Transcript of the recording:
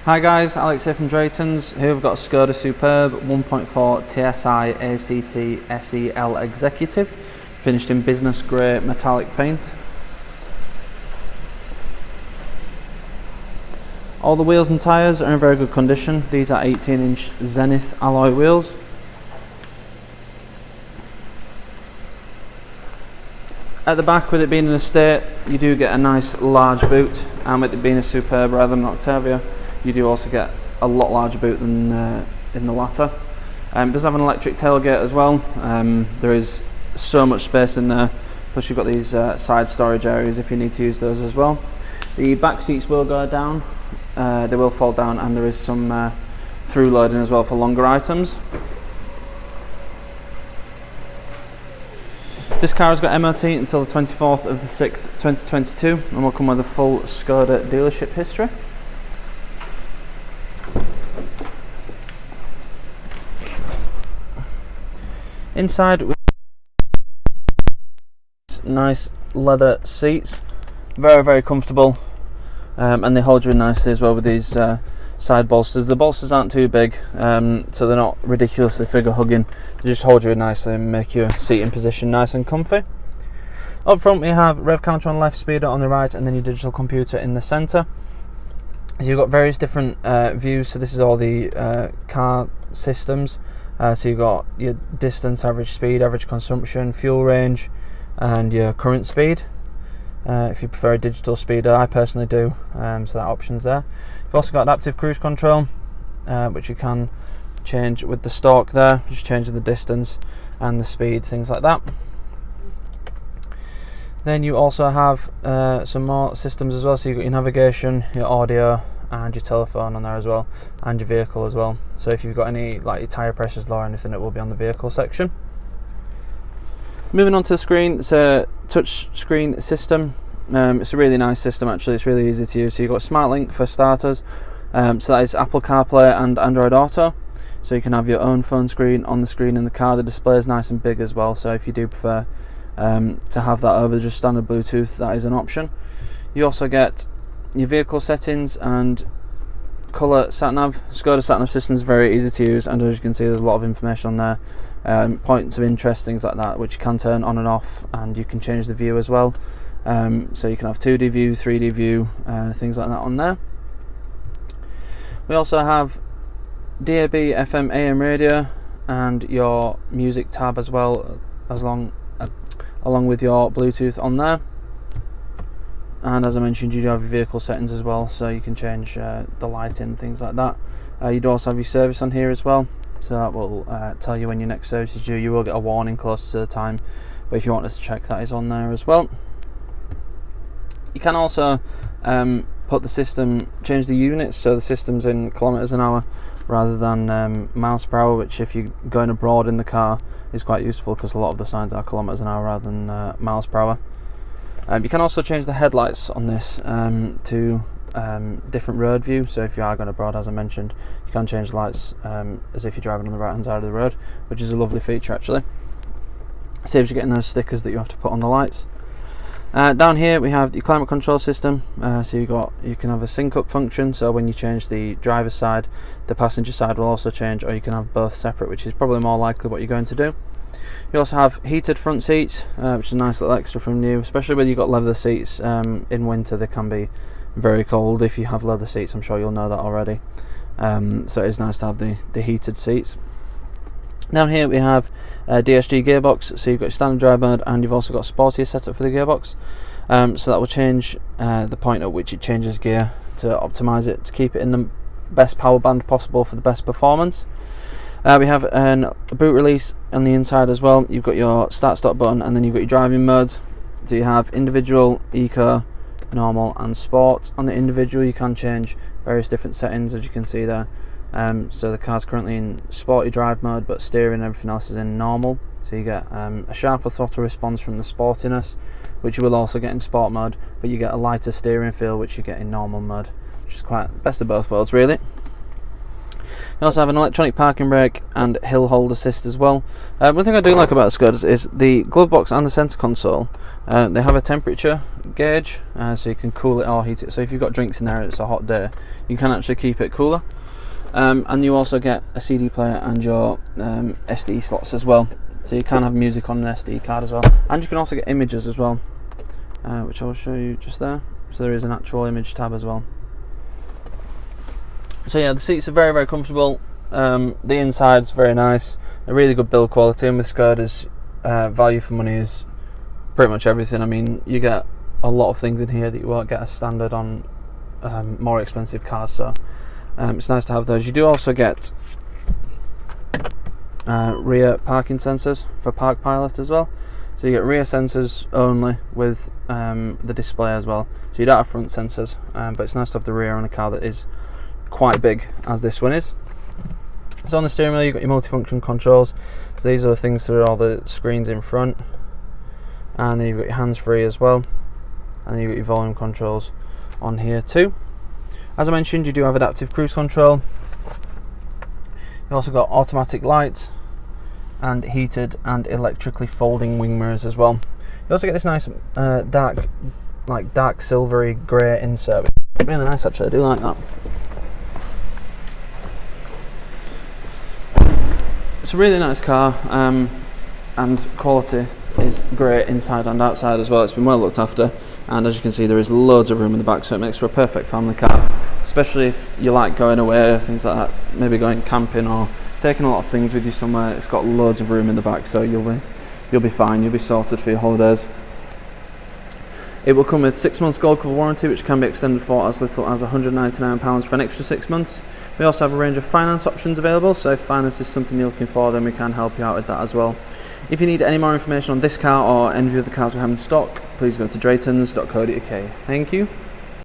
Hi guys, Alex here from Drayton's. Here we've got a SKODA Superb 1.4 TSI ACT SEL Executive, finished in business grey metallic paint. All the wheels and tyres are in very good condition. These are 18-inch Zenith alloy wheels. At the back, with it being an estate, you do get a nice large boot, and with it being a Superb rather than an Octavia, you do also get a lot larger boot than in the latter. It does have an electric tailgate as well. There is so much space in there, plus you've got these side storage areas if you need to use those as well. The back seats will go down, they will fold down, and there is some through loading as well for longer items. This car has got MOT until the 24th of the 6th 2022 and will come with a full SKODA dealership history. Inside, with nice leather seats, very comfortable, and they hold you in nicely as well with these side bolsters. The bolsters aren't too big, so they're not ridiculously figure hugging. They just hold you in nicely and make your seating position nice and comfy. Up front we have rev counter on left, speedo on the right, and then your digital computer in the centre. You've got various different views, so this is all the car systems. So you've got your distance, average speed, average consumption, fuel range, and your current speed. If you prefer a digital speedo, I personally do, so that option's there. You've also got adaptive cruise control, which you can change with the stalk there, just changing the distance and the speed, things like that. Then you also have some more systems as well, so you've got your navigation, your audio, and your telephone on there as well, and your vehicle as well. So if you've got any, like your tyre pressures low or anything, it will be on the vehicle section. Moving on to the screen, it's a touch screen system. It's a really nice system actually, it's really easy to use. So you've got SmartLink for starters, so that is Apple CarPlay and Android Auto. So you can have your own phone screen on the screen in the car. The display is nice and big as well, so if you do prefer to have that over just standard Bluetooth, that is an option. You also get your vehicle settings and colour sat-nav. SKODA sat-nav system is very easy to use, and as you can see there's a lot of information on there, points of interest, things like that, which you can turn on and off, and you can change the view as well. So you can have 2D view, 3D view, things like that on there. We also have DAB, FM, AM radio, and your music tab as well, along with your Bluetooth on there. And as I mentioned, you do have your vehicle settings as well, so you can change the lighting, things like that. You do also have your service on here as well, so that will tell you when your next service is due. You will get a warning closer to the time, but if you want us to check, that is on there as well. You can also put the system, change the units, so the system's in kilometres an hour rather than miles per hour, which if you're going abroad in the car is quite useful, because a lot of the signs are kilometres an hour rather than miles per hour. You can also change the headlights on this to different road view, so if you are going abroad, as I mentioned, you can change the lights as if you're driving on the right hand side of the road, which is a lovely feature actually. Saves you getting those stickers that you have to put on the lights. Down here we have the climate control system, so you can have a sync up function, so when you change the driver's side, the passenger side will also change, or you can have both separate, which is probably more likely what you're going to do. You also have heated front seats, which is a nice little extra from new, especially when you've got leather seats. In winter they can be very cold. If you have leather seats, I'm sure you'll know that already. So it is nice to have the heated seats. Down here we have a DSG gearbox, so you've got your standard drive mode, and you've also got a sportier setup for the gearbox. So that will change the point at which it changes gear to optimise it, to keep it in the best power band possible for the best performance. We have a boot release on the inside as well. You've got your start stop button, and then you've got your driving modes. So you have individual, eco, normal and sport. On the individual you can change various different settings, as you can see there. So the car's currently in sporty drive mode, but steering and everything else is in normal. So you get a sharper throttle response from the sportiness, which you will also get in sport mode, but you get a lighter steering feel, which you get in normal mode, which is quite best of both worlds really. You also have an electronic parking brake and hill hold assist as well. One thing I do like about the SKODAs is the glove box and the centre console. They have a temperature gauge, so you can cool it or heat it. So if you've got drinks in there and it's a hot day, you can actually keep it cooler. And you also get a CD player and your SD slots as well. So you can have music on an SD card as well. And you can also get images as well, which I'll show you just there. So there is an actual image tab as well. So yeah, the seats are very, very comfortable. The inside's very nice. A really good build quality, and with SKODA's value for money is pretty much everything. I mean, you get a lot of things in here that you won't get as standard on more expensive cars, so it's nice to have those. You do also get rear parking sensors for Park Pilot as well. So you get rear sensors only with the display as well. So you don't have front sensors, but it's nice to have the rear on a car that is quite big, as this one is. So on the steering wheel you've got your multifunction controls. So these are the things through all the screens in front, and then you've got your hands-free as well, and then you've got your volume controls on here too. As I mentioned, you do have adaptive cruise control. You've also got automatic lights and heated and electrically folding wing mirrors as well. You also get this nice dark silvery grey insert. Really nice actually, I do like that. It's a really nice car, and quality is great inside and outside as well. It's been well looked after, and as you can see there is loads of room in the back, so it makes for a perfect family car, especially if you like going away, things like that, maybe going camping or taking a lot of things with you somewhere. It's got loads of room in the back, so you'll be fine, you'll be sorted for your holidays. It will come with 6 months gold cover warranty, which can be extended for as little as £199 for an extra 6 months. We also have a range of finance options available, so if finance is something you're looking for, then we can help you out with that as well. If you need any more information on this car or any of the cars we have in stock, please go to draytons.co.uk. Thank you.